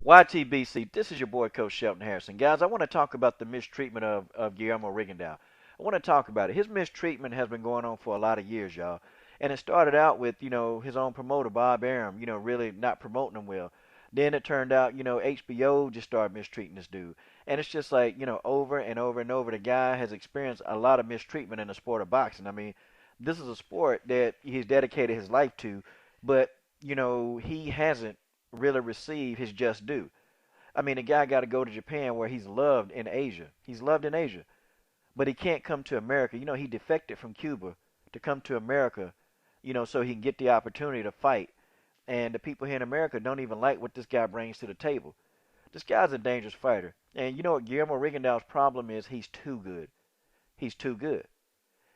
YTBC, this is your boy Coach Shelton Harrison. Guys, I want to talk about the mistreatment of Guillermo Rigodeaux. I want to talk about it. His mistreatment has been going on for a lot of years, y'all. And it started out with, his own promoter, Bob Arum, really not promoting him well. Then it turned out, HBO just started mistreating this dude. And it's just like, over and over and over, the guy has experienced a lot of mistreatment in the sport of boxing. I mean, this is a sport that he's dedicated his life to, but, he hasn't really receive his just due. I mean, the guy got to go to Japan where he's loved in Asia. He's loved in Asia, but he can't come to America. He defected from Cuba to come to America, so he can get the opportunity to fight. And the people here in America don't even like what this guy brings to the table. This guy's a dangerous fighter. And you know what Guillermo Rigondeaux's problem is? He's too good. He's too good.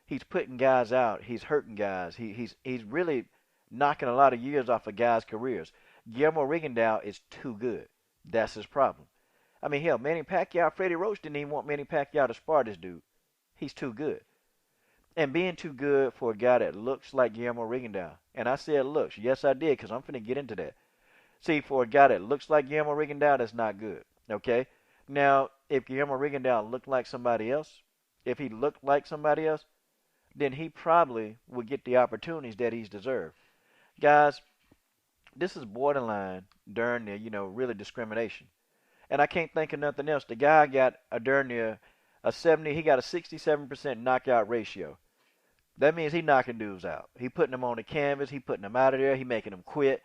He's putting guys out. He's hurting guys. He's really knocking a lot of years off of guys' careers. Guillermo Rigondeaux is too good. That's his problem. I mean, hell, Manny Pacquiao, Freddie Roach didn't even want Manny Pacquiao to spar this dude. He's too good. And being too good for a guy that looks like Guillermo Rigondeaux, and I said looks, yes I did, because I'm finna get into that. See, for a guy that looks like Guillermo Rigondeaux, that's not good. Okay? Now, if Guillermo Rigondeaux looked like somebody else, if he looked like somebody else, then he probably would get the opportunities that he's deserved. Guys, this is borderline darn near, really discrimination. And I can't think of nothing else. The guy got a darn near a 70, he got a 67% knockout ratio. That means he knocking dudes out. He putting them on the canvas, he putting them out of there, he making them quit.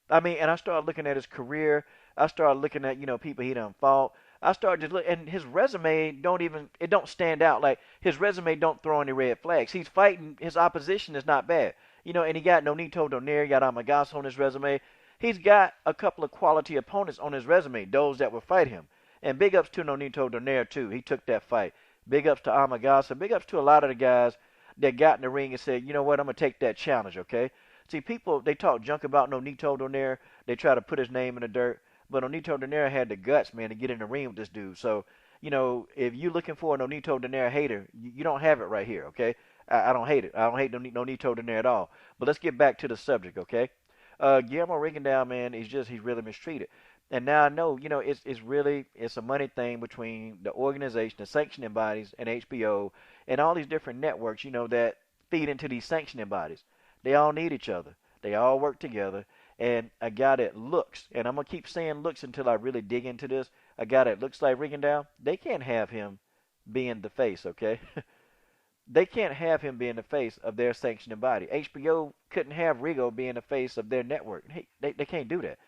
I mean, and I started looking at his career. I started looking at, people he done fought. I started just look, and his resume it don't stand out. Like his resume don't throw any red flags. He's fighting, his opposition is not bad. And he got Nonito Donaire, he got Amagas on his resume. He's got a couple of quality opponents on his resume, those that will fight him. And big ups to Nonito Donaire too. He took that fight. Big ups to Amagasa. Big ups to a lot of the guys that got in the ring and said, you know what, I'm gonna take that challenge, okay? See, people they talk junk about Nonito Donaire. They try to put his name in the dirt. But Nonito Donaire had the guts, man, to get in the ring with this dude. So, if you're looking for a Nonito Donaire hater, you don't have it right here, okay? I don't hate it. I don't hate Nonito Donaire at all. But let's get back to the subject, okay? Guillermo Rigondeaux, man, he's really mistreated. And now I know, it's a money thing between the organization, the sanctioning bodies, and HBO, and all these different networks, that feed into these sanctioning bodies. They all need each other. They all work together. And a guy that looks, and I'm going to keep saying looks until I really dig into this, a guy that looks like Rigondeaux, they can't have him being the face, okay? They can't have him being the face of their sanctioning body. HBO couldn't have Rigo being the face of their network. They can't do that.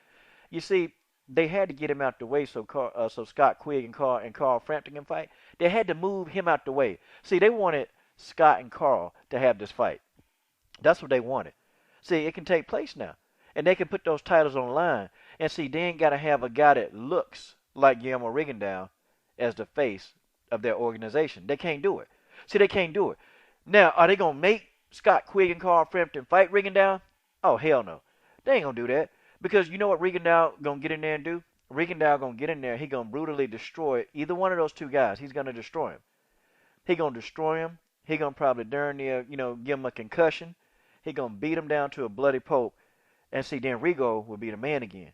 You see, they had to get him out the way so Scott Quigg and Carl Frampton can fight. They had to move him out the way. See, they wanted Scott and Carl to have this fight. That's what they wanted. See, it can take place now. And they can put those titles on the line. And see, they ain't got to have a guy that looks like Guillermo Rigondeaux as the face of their organization. They can't do it. See, they can't do it. Now, are they going to make Scott Quigg and Carl Frampton fight Rigondeaux? Oh, hell no. They ain't going to do that. Because you know what Rigondeaux going to get in there and do? Rigondeaux going to get in there. He going to brutally destroy either one of those two guys. He's going to destroy him. He going to destroy him. He going to probably darn near, give him a concussion. He going to beat him down to a bloody pulp. And see, then Rigo will be the man again.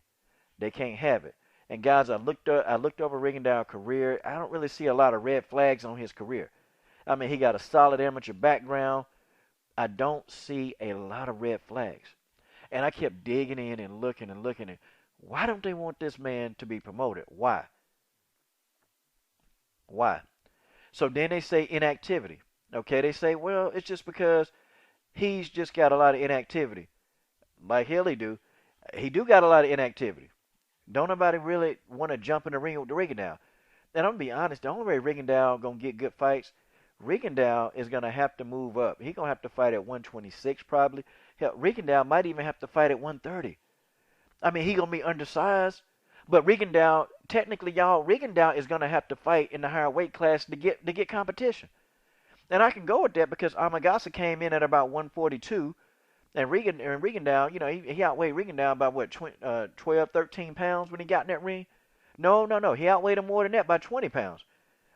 They can't have it. And guys, I looked over Rigondeaux's career. I don't really see a lot of red flags on his career. I mean, he got a solid amateur background. I don't see a lot of red flags. And I kept digging in and looking and looking. And why don't they want this man to be promoted? Why? Why? So then they say inactivity. Okay, they say, well, it's just because he's just got a lot of inactivity. Like hell he do. He do got a lot of inactivity. Don't nobody really want to jump in the ring with the Rigondeaux. And I'm going to be honest, the only way Rigondeaux going to get good fights, Rigondeaux is going to have to move up. He's going to have to fight at 126 probably. Hell, Rigondeaux might even have to fight at 130. I mean, he going to be undersized. But Rigondeaux, technically, y'all, Rigondeaux is going to have to fight in the higher weight class to get competition. And I can go with that because Amagasa came in at about 142. And Rigondeaux, he outweighed Rigondeaux by what, 12, 13 pounds when he got in that ring? No. He outweighed him more than that by 20 pounds.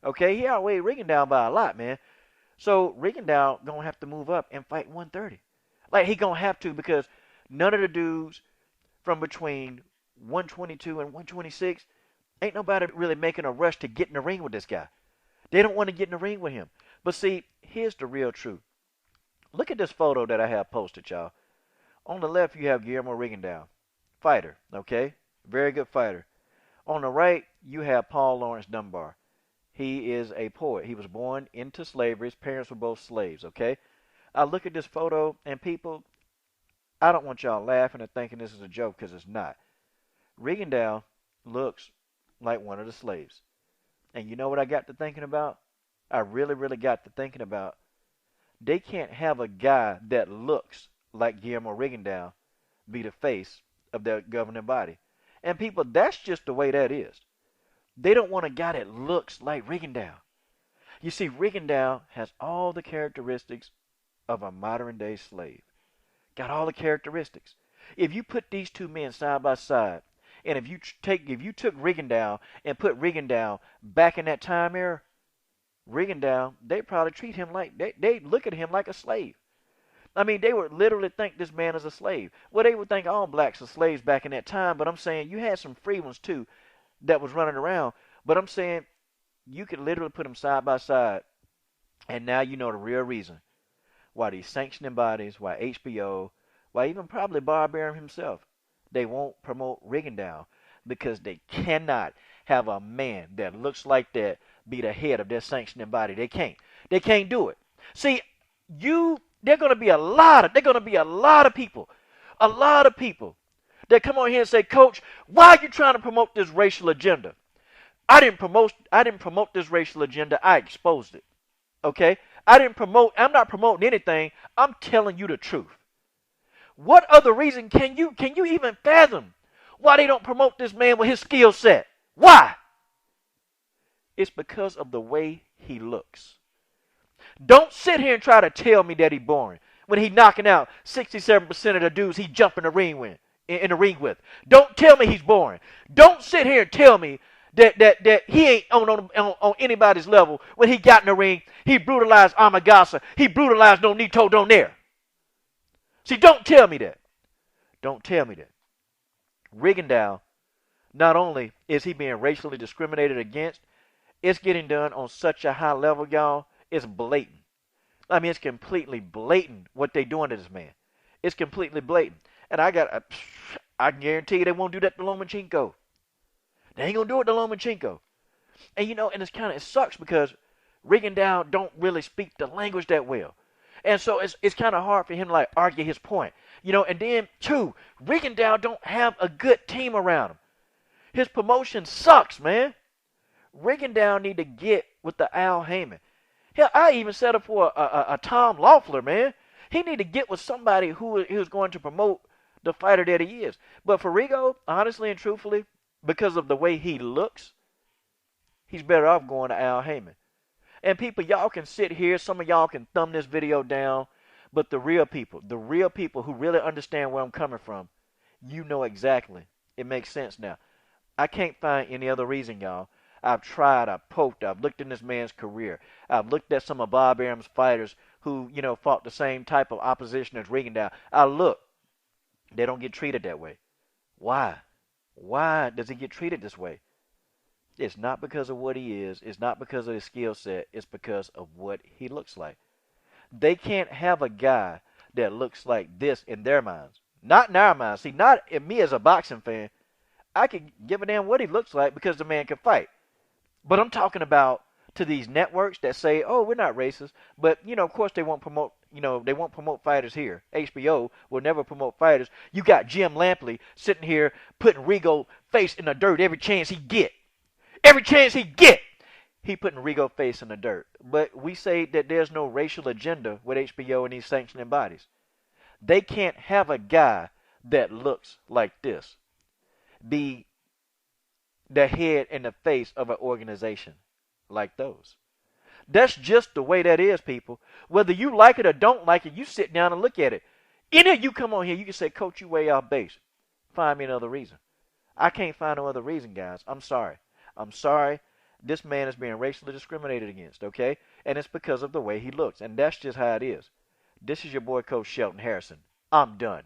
Okay, he outweighed Rigondeaux by a lot, man. So Rigondeaux going to have to move up and fight 130. Like, he going to have to because none of the dudes from between 122 and 126, ain't nobody really making a rush to get in the ring with this guy. They don't want to get in the ring with him. But see, here's the real truth. Look at this photo that I have posted, y'all. On the left, you have Guillermo Rigodeaux, fighter, okay? Very good fighter. On the right, you have Paul Lawrence Dunbar. He is a poet. He was born into slavery. His parents were both slaves, okay? I look at this photo, and people, I don't want y'all laughing and thinking this is a joke, because it's not. Rigodeaux looks like one of the slaves. And you know what I got to thinking about? I really, really got to thinking about they can't have a guy that looks like Guillermo Rigodeaux be the face of their governing body. And people, that's just the way that is. They don't want a guy that looks like Rigodeaux. You see, Rigodeaux has all the characteristics of a modern day slave. Got all the characteristics. If you put these two men side by side, and if you took Rigodeaux and put Rigodeaux back in that time era, Rigodeaux, they probably treat him like they look at him like a slave. I mean, they would literally think this man is a slave. Well, they would think all blacks are slaves back in that time, but I'm saying you had some free ones too that was running around. But I'm saying you could literally put them side by side, and now you know the real reason why these sanctioning bodies, why HBO, why even probably Barbarian himself, they won't promote Rigodeaux because they cannot have a man that looks like that be the head of their sanctioning body. They can't. They can't do it. See, they're going to be a lot of people that come on here and say, Coach, why are you trying to promote this racial agenda? I didn't promote this racial agenda. I exposed it. Okay? I'm not promoting anything. I'm telling you the truth. What other reason can you even fathom why they don't promote this man with his skill set? Why? It's because of the way he looks. Don't sit here and try to tell me that he's boring when he's knocking out 67% of the dudes he jump in the ring with. Don't tell me he's boring. Don't sit here and tell me that he ain't on anybody's level when he got in the ring. He brutalized Amagasa. He brutalized Nonito Donaire. See, don't tell me that. Don't tell me that. Rigodeaux, not only is he being racially discriminated against, it's getting done on such a high level, y'all. It's blatant. I mean, it's completely blatant what they doing to this man. It's completely blatant. And I guarantee you they won't do that to Lomachenko. They ain't gonna do it to Lomachenko. And and it sucks because Rigodeaux don't really speak the language that well. And so it's kind of hard for him to like argue his point. And then two, Rigodeaux don't have a good team around him. His promotion sucks, man. Rigodeaux need to get with the Al Heyman. Hell, I even set up for a Tom Loeffler, man. He need to get with somebody who's going to promote the fighter that he is. But for Rigo, honestly and truthfully, because of the way he looks, he's better off going to Al Heyman. And people, y'all can sit here, some of y'all can thumb this video down, but the real people who really understand where I'm coming from, you know exactly. It makes sense now. I can't find any other reason, y'all. I've tried, I've poked, I've looked in this man's career. I've looked at some of Bob Arum's fighters who, fought the same type of opposition as Rigodeaux. I look, they don't get treated that way. Why? Why does he get treated this way? It's not because of what he is. It's not because of his skill set. It's because of what he looks like. They can't have a guy that looks like this in their minds. Not in our minds. See, not in me as a boxing fan. I can give a damn what he looks like because the man can fight. But I'm talking about to these networks that say, oh, we're not racist. But, of course they won't promote, they won't promote fighters here. HBO will never promote fighters. You got Jim Lampley sitting here putting Rigo face in the dirt every chance he get. Every chance he get, he putting Rigo face in the dirt. But we say that there's no racial agenda with HBO and these sanctioning bodies. They can't have a guy that looks like this be the head and the face of an organization like those. That's just the way that is, people. Whether you like it or don't like it, you sit down and look at it. Any of you come on here, you can say, Coach, you way off base. Find me another reason. I can't find no other reason, guys. I'm sorry. I'm sorry. This man is being racially discriminated against, okay? And it's because of the way he looks. And that's just how it is. This is your boy, Coach Shelton Harrison. I'm done.